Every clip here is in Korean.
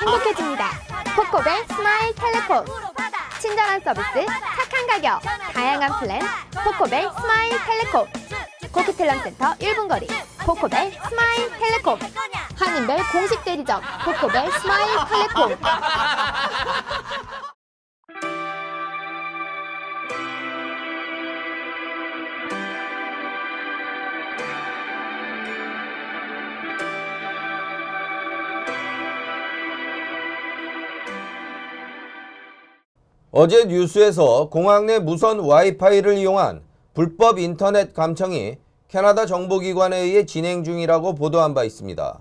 행복해집니다. 코코벨 스마일 텔레콤. 친절한 서비스, 착한 가격, 다양한 플랜, 코코벨 스마일 텔레콤. 코크텔남센터 1분 거리, 코코벨 스마일 텔레콤. 한인벨 공식 대리점, 코코벨 스마일 텔레콤. 어제 뉴스에서 공항 내 무선 와이파이를 이용한 불법 인터넷 감청이 캐나다 정보기관에 의해 진행 중이라고 보도한 바 있습니다.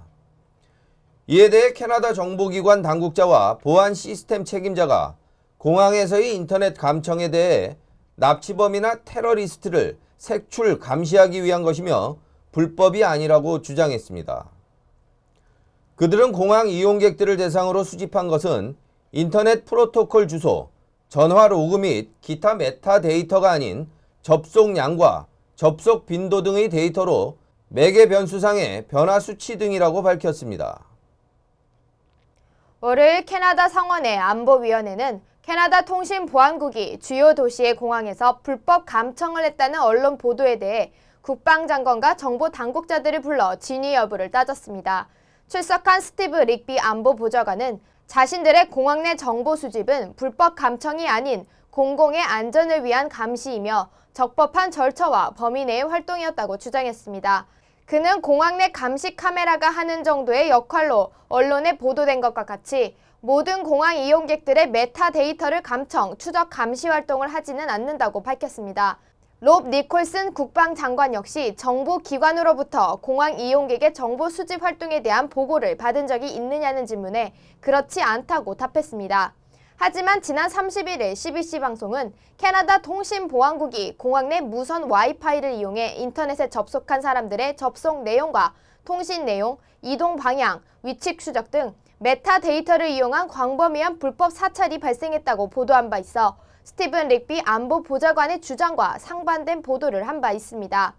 이에 대해 캐나다 정보기관 당국자와 보안 시스템 책임자가 공항에서의 인터넷 감청에 대해 납치범이나 테러리스트를 색출, 감시하기 위한 것이며 불법이 아니라고 주장했습니다. 그들은 공항 이용객들을 대상으로 수집한 것은 인터넷 프로토콜 주소, 전화 로그 및 기타 메타데이터가 아닌 접속량과 접속 빈도 등의 데이터로 매개 변수상의 변화 수치 등이라고 밝혔습니다. 월요일 캐나다 상원의 안보위원회는 캐나다 통신보안국이 주요 도시의 공항에서 불법 감청을 했다는 언론 보도에 대해 국방장관과 정보 당국자들을 불러 진위 여부를 따졌습니다. 출석한 스티브 릭비 안보보좌관은 자신들의 공항 내 정보 수집은 불법 감청이 아닌 공공의 안전을 위한 감시이며 적법한 절차와 범위 내의 활동이었다고 주장했습니다. 그는 공항 내 감시 카메라가 하는 정도의 역할로 언론에 보도된 것과 같이 모든 공항 이용객들의 메타데이터를 감청, 추적 감시 활동을 하지는 않는다고 밝혔습니다. 롭 니콜슨 국방장관 역시 정보기관으로부터 공항 이용객의 정보 수집 활동에 대한 보고를 받은 적이 있느냐는 질문에 그렇지 않다고 답했습니다. 하지만 지난 31일 CBC 방송은 캐나다 통신보안국이 공항 내 무선 와이파이를 이용해 인터넷에 접속한 사람들의 접속 내용과 통신 내용, 이동 방향, 위치 추적 등 메타데이터를 이용한 광범위한 불법 사찰이 발생했다고 보도한 바 있어 스티븐 릭비 안보보좌관의 주장과 상반된 보도를 한 바 있습니다.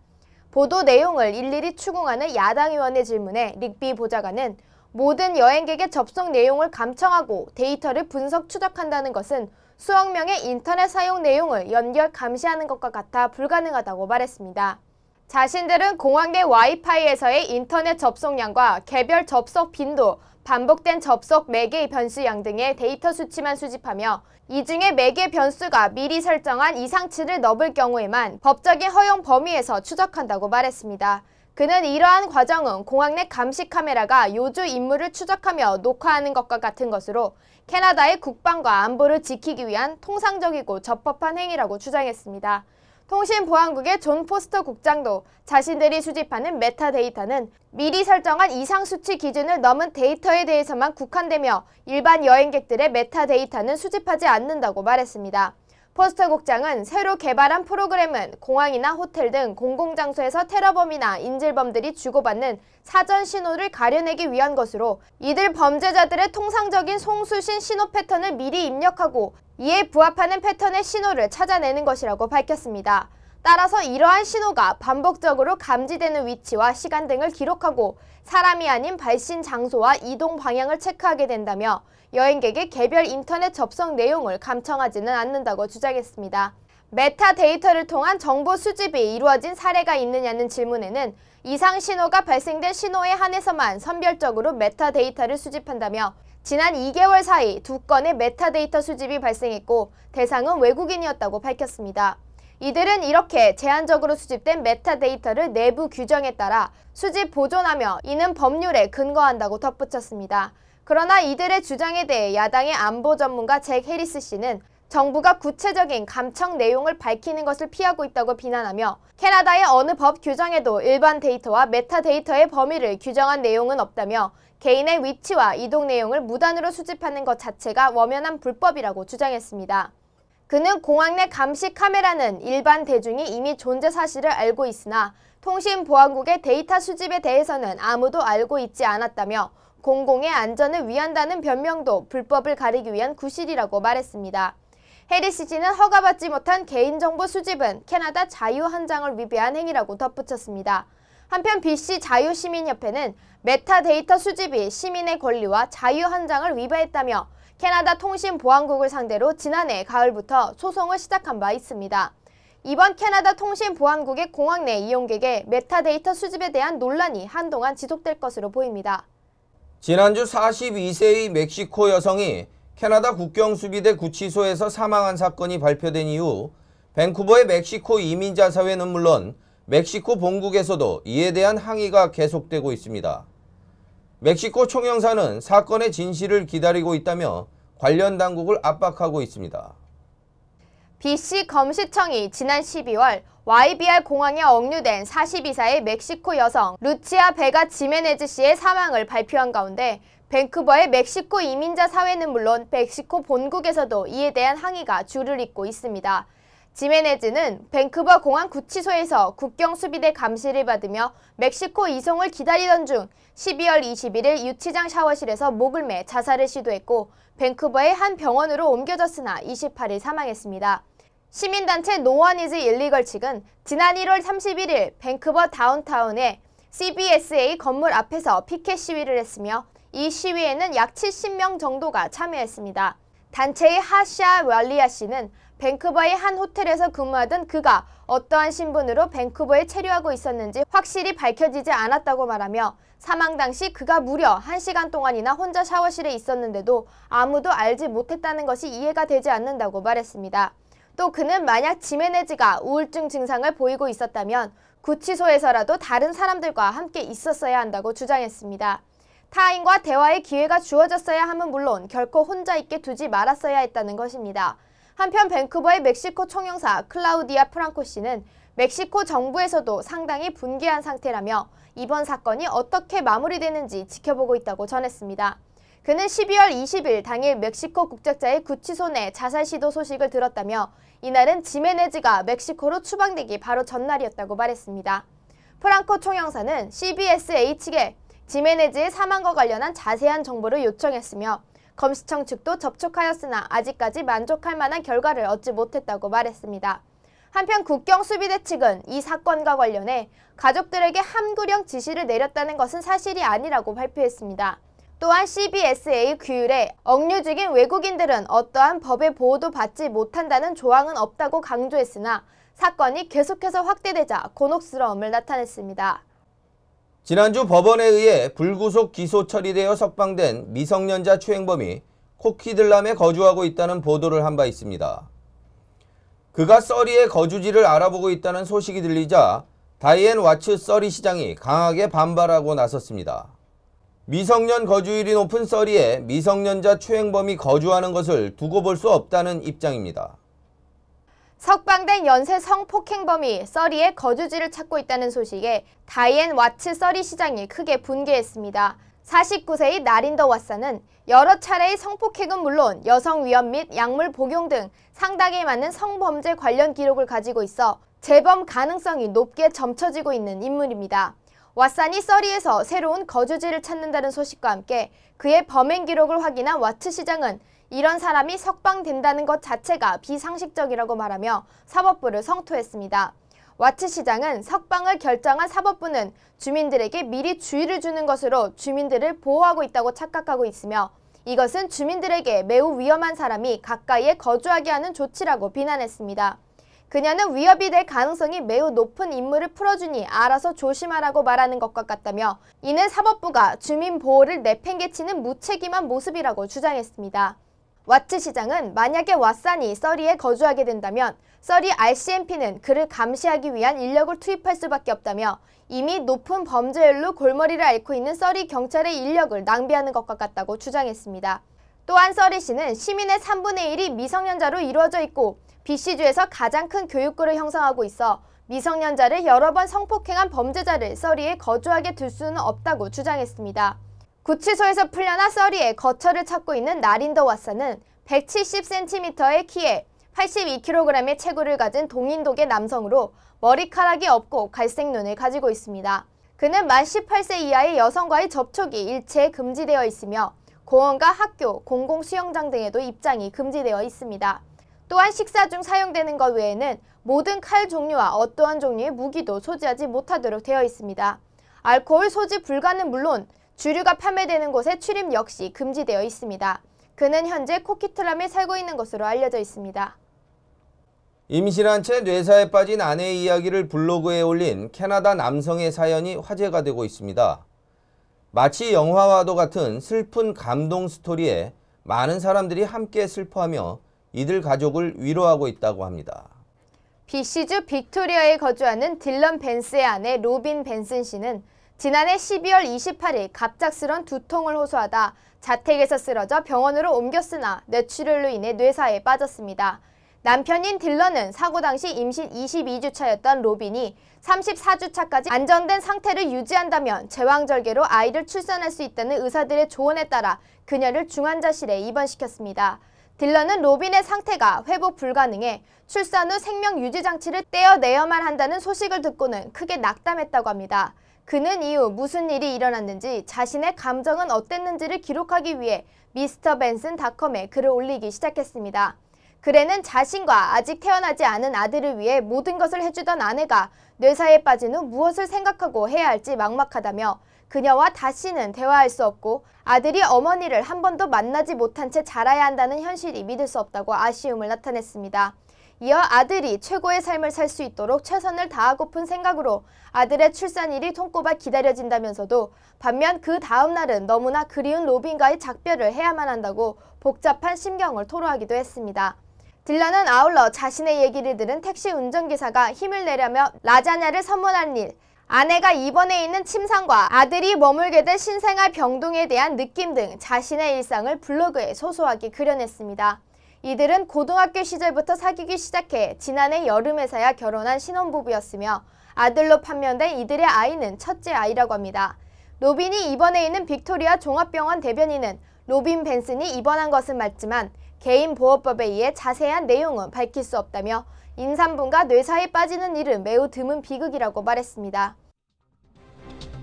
보도 내용을 일일이 추궁하는 야당 의원의 질문에 릭비 보좌관은 모든 여행객의 접속 내용을 감청하고 데이터를 분석 추적한다는 것은 수억 명의 인터넷 사용 내용을 연결 감시하는 것과 같아 불가능하다고 말했습니다. 자신들은 공항 내 와이파이에서의 인터넷 접속량과 개별 접속 빈도, 반복된 접속 매개의 변수량 등의 데이터 수치만 수집하며 이 중에 매개 변수가 미리 설정한 이상치를 넘을 경우에만 법적인 허용 범위에서 추적한다고 말했습니다. 그는 이러한 과정은 공항 내 감시 카메라가 요주 임무를 추적하며 녹화하는 것과 같은 것으로 캐나다의 국방과 안보를 지키기 위한 통상적이고 적법한 행위라고 주장했습니다. 통신보안국의 존 포스터 국장도 자신들이 수집하는 메타데이터는 미리 설정한 이상 수치 기준을 넘은 데이터에 대해서만 국한되며 일반 여행객들의 메타데이터는 수집하지 않는다고 말했습니다. 포스터 국장은 새로 개발한 프로그램은 공항이나 호텔 등 공공장소에서 테러범이나 인질범들이 주고받는 사전 신호를 가려내기 위한 것으로 이들 범죄자들의 통상적인 송수신 신호 패턴을 미리 입력하고 이에 부합하는 패턴의 신호를 찾아내는 것이라고 밝혔습니다. 따라서 이러한 신호가 반복적으로 감지되는 위치와 시간 등을 기록하고 사람이 아닌 발신 장소와 이동 방향을 체크하게 된다며 여행객의 개별 인터넷 접속 내용을 감청하지는 않는다고 주장했습니다. 메타데이터를 통한 정보 수집이 이루어진 사례가 있느냐는 질문에는 이상 신호가 발생된 신호에 한해서만 선별적으로 메타데이터를 수집한다며 지난 2개월 사이 2건의 메타데이터 수집이 발생했고 대상은 외국인이었다고 밝혔습니다. 이들은 이렇게 제한적으로 수집된 메타데이터를 내부 규정에 따라 수집 보존하며 이는 법률에 근거한다고 덧붙였습니다. 그러나 이들의 주장에 대해 야당의 안보 전문가 잭 해리스 씨는 정부가 구체적인 감청 내용을 밝히는 것을 피하고 있다고 비난하며 캐나다의 어느 법 규정에도 일반 데이터와 메타데이터의 범위를 규정한 내용은 없다며 개인의 위치와 이동 내용을 무단으로 수집하는 것 자체가 엄연한 불법이라고 주장했습니다. 그는 공항 내 감시 카메라는 일반 대중이 이미 존재 사실을 알고 있으나 통신보안국의 데이터 수집에 대해서는 아무도 알고 있지 않았다며 공공의 안전을 위한다는 변명도 불법을 가리기 위한 구실이라고 말했습니다. 해리스 씨는 허가받지 못한 개인정보 수집은 캐나다 자유한장을 위배한 행위라고 덧붙였습니다. 한편 BC 자유시민협회는 메타데이터 수집이 시민의 권리와 자유 헌장을 위반했다며 캐나다 통신보안국을 상대로 지난해 가을부터 소송을 시작한 바 있습니다. 이번 캐나다 통신보안국의 공항 내 이용객의 메타데이터 수집에 대한 논란이 한동안 지속될 것으로 보입니다. 지난주 42세의 멕시코 여성이 캐나다 국경수비대 구치소에서 사망한 사건이 발표된 이후 밴쿠버의 멕시코 이민자 사회는 물론 멕시코 본국에서도 이에 대한 항의가 계속되고 있습니다. 멕시코 총영사는 사건의 진실을 기다리고 있다며 관련 당국을 압박하고 있습니다. BC 검시청이 지난 12월 YBR 공항에 억류된 42歳의 멕시코 여성 루치아 베가 지메네즈 씨의 사망을 발표한 가운데 밴쿠버의 멕시코 이민자 사회는 물론 멕시코 본국에서도 이에 대한 항의가 줄을 잇고 있습니다. 지메네즈는 밴쿠버 공항 구치소에서 국경수비대 감시를 받으며 멕시코 이송을 기다리던 중 12월 21일 유치장 샤워실에서 목을 매 자살을 시도했고 밴쿠버의 한 병원으로 옮겨졌으나 28일 사망했습니다. 시민단체 노원이즈 일리걸 측은 지난 1월 31일 밴쿠버 다운타운의 CBSA 건물 앞에서 피켓 시위를 했으며 이 시위에는 약 70명 정도가 참여했습니다. 단체의 하샤 왈리아 씨는 밴쿠버의 한 호텔에서 근무하던 그가 어떠한 신분으로 밴쿠버에 체류하고 있었는지 확실히 밝혀지지 않았다고 말하며 사망 당시 그가 무려 1시간 동안이나 혼자 샤워실에 있었는데도 아무도 알지 못했다는 것이 이해가 되지 않는다고 말했습니다. 또 그는 만약 지메네즈가 우울증 증상을 보이고 있었다면 구치소에서라도 다른 사람들과 함께 있었어야 한다고 주장했습니다. 타인과 대화의 기회가 주어졌어야 함은 물론 결코 혼자 있게 두지 말았어야 했다는 것입니다. 한편 밴쿠버의 멕시코 총영사 클라우디아 프랑코 씨는 멕시코 정부에서도 상당히 분개한 상태라며 이번 사건이 어떻게 마무리되는지 지켜보고 있다고 전했습니다. 그는 12월 20일 당일 멕시코 국적자의 구치소 내 자살 시도 소식을 들었다며 이날은 지메네즈가 멕시코로 추방되기 바로 전날이었다고 말했습니다. 프랑코 총영사는 CBSA 측에 지메네즈의 사망과 관련한 자세한 정보를 요청했으며 검시청 측도 접촉하였으나 아직까지 만족할 만한 결과를 얻지 못했다고 말했습니다. 한편 국경수비대 측은 이 사건과 관련해 가족들에게 함구령 지시를 내렸다는 것은 사실이 아니라고 발표했습니다. 또한 CBSA 규율에 억류 중인 외국인들은 어떠한 법의 보호도 받지 못한다는 조항은 없다고 강조했으나 사건이 계속해서 확대되자 곤혹스러움을 나타냈습니다. 지난주 법원에 의해 불구속 기소 처리되어 석방된 미성년자 추행범이 코키들람에 거주하고 있다는 보도를 한 바 있습니다. 그가 서리의 거주지를 알아보고 있다는 소식이 들리자 다이앤 와츠 서리 시장이 강하게 반발하고 나섰습니다. 미성년 거주율이 높은 서리에 미성년자 추행범이 거주하는 것을 두고 볼 수 없다는 입장입니다. 석방된 연쇄 성폭행범이 서리의 거주지를 찾고 있다는 소식에 다이앤 와츠 서리 시장이 크게 분개했습니다. 49세의 나린더 왓사는 여러 차례의 성폭행은 물론 여성 위협 및 약물 복용 등 상당히 많은 성범죄 관련 기록을 가지고 있어 재범 가능성이 높게 점쳐지고 있는 인물입니다. 왓산이 서리에서 새로운 거주지를 찾는다는 소식과 함께 그의 범행 기록을 확인한 와츠 시장은 이런 사람이 석방된다는 것 자체가 비상식적이라고 말하며 사법부를 성토했습니다. 와츠 시장은 석방을 결정한 사법부는 주민들에게 미리 주의를 주는 것으로 주민들을 보호하고 있다고 착각하고 있으며 이것은 주민들에게 매우 위험한 사람이 가까이에 거주하게 하는 조치라고 비난했습니다. 그녀는 위협이 될 가능성이 매우 높은 인물을 풀어주니 알아서 조심하라고 말하는 것과 같다며 이는 사법부가 주민 보호를 내팽개치는 무책임한 모습이라고 주장했습니다. 와츠 시장은 만약에 왓산이 서리에 거주하게 된다면 서리 RCMP는 그를 감시하기 위한 인력을 투입할 수밖에 없다며 이미 높은 범죄율로 골머리를 앓고 있는 서리 경찰의 인력을 낭비하는 것과 같다고 주장했습니다. 또한 서리 시는 시민의 3분의 1이 미성년자로 이루어져 있고 BC주에서 가장 큰 교육구를 형성하고 있어 미성년자를 여러 번 성폭행한 범죄자를 서리에 거주하게 둘 수는 없다고 주장했습니다. 구치소에서 풀려나 서리에 거처를 찾고 있는 나린더 왓사는 170cm의 키에 82kg의 체구를 가진 동인독의 남성으로 머리카락이 없고 갈색 눈을 가지고 있습니다. 그는 만 18세 이하의 여성과의 접촉이 일체에 금지되어 있으며 공원과 학교, 공공수영장 등에도 입장이 금지되어 있습니다. 또한 식사 중 사용되는 것 외에는 모든 칼 종류와 어떠한 종류의 무기도 소지하지 못하도록 되어 있습니다. 알코올 소지 불가는 물론 주류가 판매되는 곳의 출입 역시 금지되어 있습니다. 그는 현재 코키틀람에 살고 있는 것으로 알려져 있습니다. 임신한 채 뇌사에 빠진 아내의 이야기를 블로그에 올린 캐나다 남성의 사연이 화제가 되고 있습니다. 마치 영화와도 같은 슬픈 감동 스토리에 많은 사람들이 함께 슬퍼하며 이들 가족을 위로하고 있다고 합니다. BC주 빅토리아에 거주하는 딜런 벤스의 아내 로빈 벤슨 씨는 지난해 12월 28일 갑작스런 두통을 호소하다 자택에서 쓰러져 병원으로 옮겼으나 뇌출혈로 인해 뇌사에 빠졌습니다. 남편인 딜런은 사고 당시 임신 22주 차였던 로빈이 34주 차까지 안정된 상태를 유지한다면 제왕절개로 아이를 출산할 수 있다는 의사들의 조언에 따라 그녀를 중환자실에 입원시켰습니다. 딜런은 로빈의 상태가 회복 불가능해 출산 후 생명 유지 장치를 떼어내야만 한다는 소식을 듣고는 크게 낙담했다고 합니다. 그는 이후 무슨 일이 일어났는지 자신의 감정은 어땠는지를 기록하기 위해 MrBenson.com에 글을 올리기 시작했습니다. 글에는 자신과 아직 태어나지 않은 아들을 위해 모든 것을 해주던 아내가 뇌사에 빠진 후 무엇을 생각하고 해야 할지 막막하다며 그녀와 다시는 대화할 수 없고 아들이 어머니를 한 번도 만나지 못한 채 자라야 한다는 현실이 믿을 수 없다고 아쉬움을 나타냈습니다. 이어 아들이 최고의 삶을 살 수 있도록 최선을 다하고픈 생각으로 아들의 출산일이 손꼽아 기다려진다면서도 반면 그 다음 날은 너무나 그리운 로빈과의 작별을 해야만 한다고 복잡한 심경을 토로하기도 했습니다. 딜런은 아울러 자신의 얘기를 들은 택시 운전기사가 힘을 내려며 라자냐를 선물한 일, 아내가 입원해 있는 침상과 아들이 머물게 될 신생아 병동에 대한 느낌 등 자신의 일상을 블로그에 소소하게 그려냈습니다. 이들은 고등학교 시절부터 사귀기 시작해 지난해 여름에서야 결혼한 신혼부부였으며 아들로 판명된 이들의 아이는 첫째 아이라고 합니다. 로빈이 입원해 있는 빅토리아 종합병원 대변인은 로빈 벤슨이 입원한 것은 맞지만 개인보호법에 의해 자세한 내용은 밝힐 수 없다며 임산부가 뇌사에 빠지는 일은 매우 드문 비극이라고 말했습니다.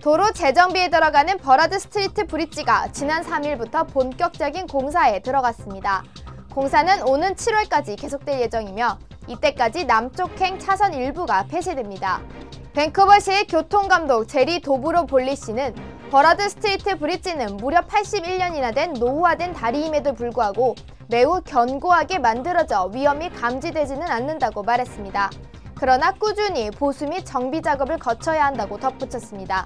도로 재정비에 들어가는 버라드 스트리트 브릿지가 지난 3일부터 본격적인 공사에 들어갔습니다. 공사는 오는 7월까지 계속될 예정이며 이때까지 남쪽행 차선 일부가 폐쇄됩니다. 밴쿠버시의 교통감독 제리 도브로 볼리 씨는 버라드 스트리트 브릿지는 무려 81년이나 된 노후화된 다리임에도 불구하고 매우 견고하게 만들어져 위험이 감지되지는 않는다고 말했습니다. 그러나 꾸준히 보수 및 정비 작업을 거쳐야 한다고 덧붙였습니다.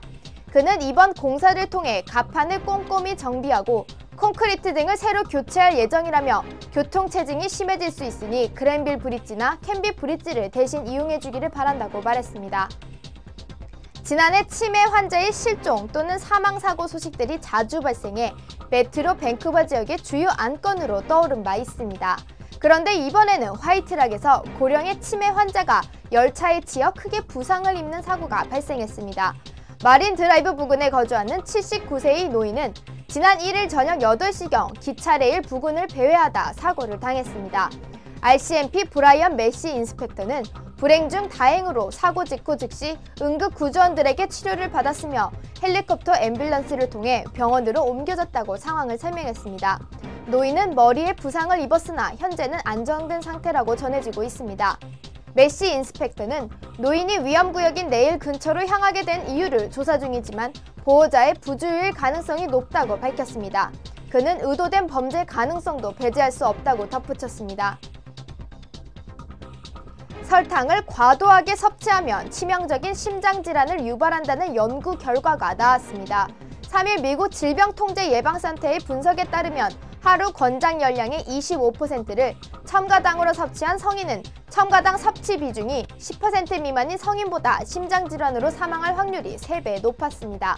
그는 이번 공사를 통해 갑판을 꼼꼼히 정비하고 콘크리트 등을 새로 교체할 예정이라며 교통체증이 심해질 수 있으니 그랜빌 브릿지나 캔비 브릿지를 대신 이용해주기를 바란다고 말했습니다. 지난해 치매 환자의 실종 또는 사망사고 소식들이 자주 발생해 메트로 밴쿠버 지역의 주요 안건으로 떠오른 바 있습니다. 그런데 이번에는 화이트락에서 고령의 치매 환자가 열차에 치여 크게 부상을 입는 사고가 발생했습니다. 마린 드라이브 부근에 거주하는 79세의 노인은 지난 1일 저녁 8시경 기차 레일 부근을 배회하다 사고를 당했습니다. RCMP 브라이언 메시 인스펙터는 불행 중 다행으로 사고 직후 즉시 응급 구조원들에게 치료를 받았으며 헬리콥터 앰뷸런스를 통해 병원으로 옮겨졌다고 상황을 설명했습니다. 노인은 머리에 부상을 입었으나 현재는 안정된 상태라고 전해지고 있습니다. 메시 인스펙터는 노인이 위험구역인 레일 근처로 향하게 된 이유를 조사 중이지만 보호자의 부주의일 가능성이 높다고 밝혔습니다. 그는 의도된 범죄 가능성도 배제할 수 없다고 덧붙였습니다. 설탕을 과도하게 섭취하면 치명적인 심장질환을 유발한다는 연구 결과가 나왔습니다. 3일 미국 질병통제예방센터의 분석에 따르면 하루 권장 열량의 25%를 첨가당으로 섭취한 성인은 첨가당 섭취 비중이 10% 미만인 성인보다 심장질환으로 사망할 확률이 3배 높았습니다.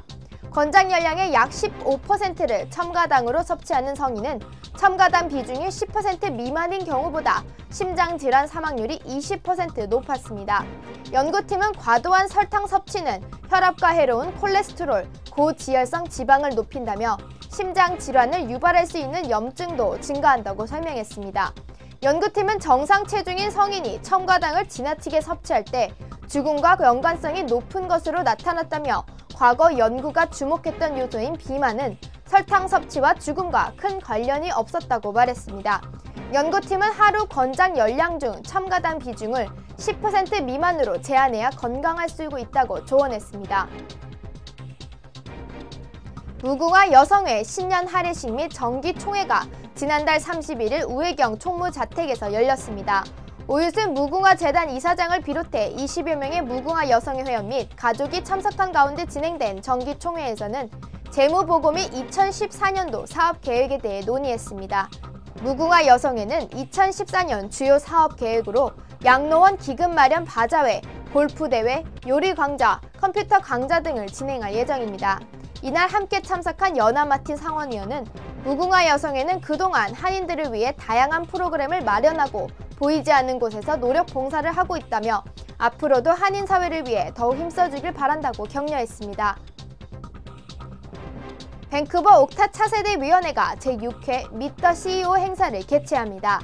권장 열량의 약 15%를 첨가당으로 섭취하는 성인은 첨가당 비중이 10% 미만인 경우보다 심장질환 사망률이 20% 높았습니다. 연구팀은 과도한 설탕 섭취는 혈압과 해로운 콜레스테롤, 고지혈성 지방을 높인다며 심장질환을 유발할 수 있는 염증도 증가한다고 설명했습니다. 연구팀은 정상 체중인 성인이 첨가당을 지나치게 섭취할 때 죽음과 연관성이 높은 것으로 나타났다며 과거 연구가 주목했던 요소인 비만은 설탕 섭취와 죽음과 큰 관련이 없었다고 말했습니다. 연구팀은 하루 권장 열량 중 첨가당 비중을 10% 미만으로 제한해야 건강할 수 있다고 조언했습니다. 무궁화 여성회 신년 할애식 및 정기총회가 지난달 31일 우혜경 총무자택에서 열렸습니다. 오유순 무궁화재단 이사장을 비롯해 20여 명의 무궁화 여성회 회원 및 가족이 참석한 가운데 진행된 정기총회에서는 재무보고 및 2014년도 사업계획에 대해 논의했습니다. 무궁화 여성회는 2014년 주요 사업계획으로 양로원 기금 마련 바자회, 골프대회, 요리 강좌, 컴퓨터 강좌 등을 진행할 예정입니다. 이날 함께 참석한 연하마틴 상원의원은 무궁화 여성회는 그동안 한인들을 위해 다양한 프로그램을 마련하고 보이지 않는 곳에서 노력 봉사를 하고 있다며 앞으로도 한인 사회를 위해 더욱 힘써주길 바란다고 격려했습니다. 밴쿠버 옥타 차세대위원회가 제6회 Meet the CEO 행사를 개최합니다.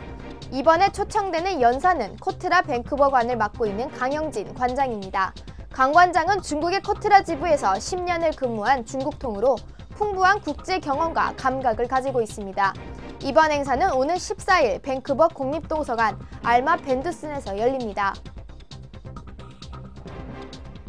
이번에 초청되는 연사는 코트라 밴쿠버관을 맡고 있는 강영진 관장입니다. 강 관장은 중국의 코트라 지부에서 10년을 근무한 중국통으로 풍부한 국제 경험과 감각을 가지고 있습니다. 이번 행사는 오는 14일 밴쿠버 국립동서관 알마 벤두슨에서 열립니다.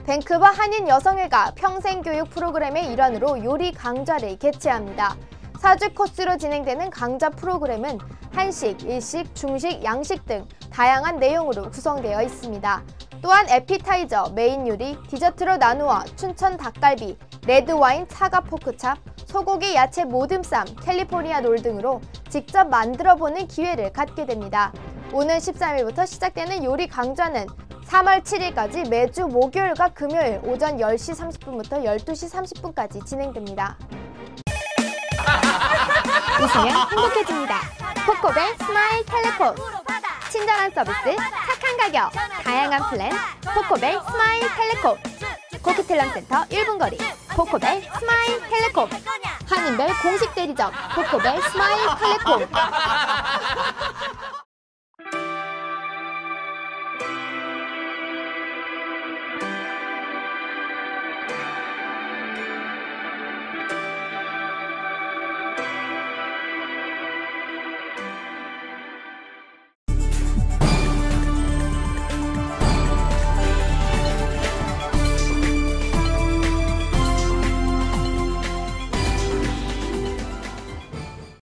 밴쿠버 한인 여성회가 평생교육 프로그램의 일환으로 요리 강좌를 개최합니다. 4주 코스로 진행되는 강좌 프로그램은 한식, 일식, 중식, 양식 등 다양한 내용으로 구성되어 있습니다. 또한 에피타이저, 메인 요리, 디저트로 나누어 춘천 닭갈비, 레드와인 차가 포크찹, 소고기 야채 모듬쌈, 캘리포니아 롤 등으로 직접 만들어보는 기회를 갖게 됩니다. 오는 13일부터 시작되는 요리 강좌는 3월 7일까지 매주 목요일과 금요일 오전 10시 30분부터 12시 30분까지 진행됩니다. 웃으면 행복해집니다. 코코벨 스마일 텔레콤. 친절한 서비스, 착한 가격, 다양한 플랜, 코코벨 스마일 텔레콤. 코크텔란센터 1분 거리, 코코벨 스마일 텔레콤. 한인별 공식 대리점, 코코벨 스마일 텔레콤.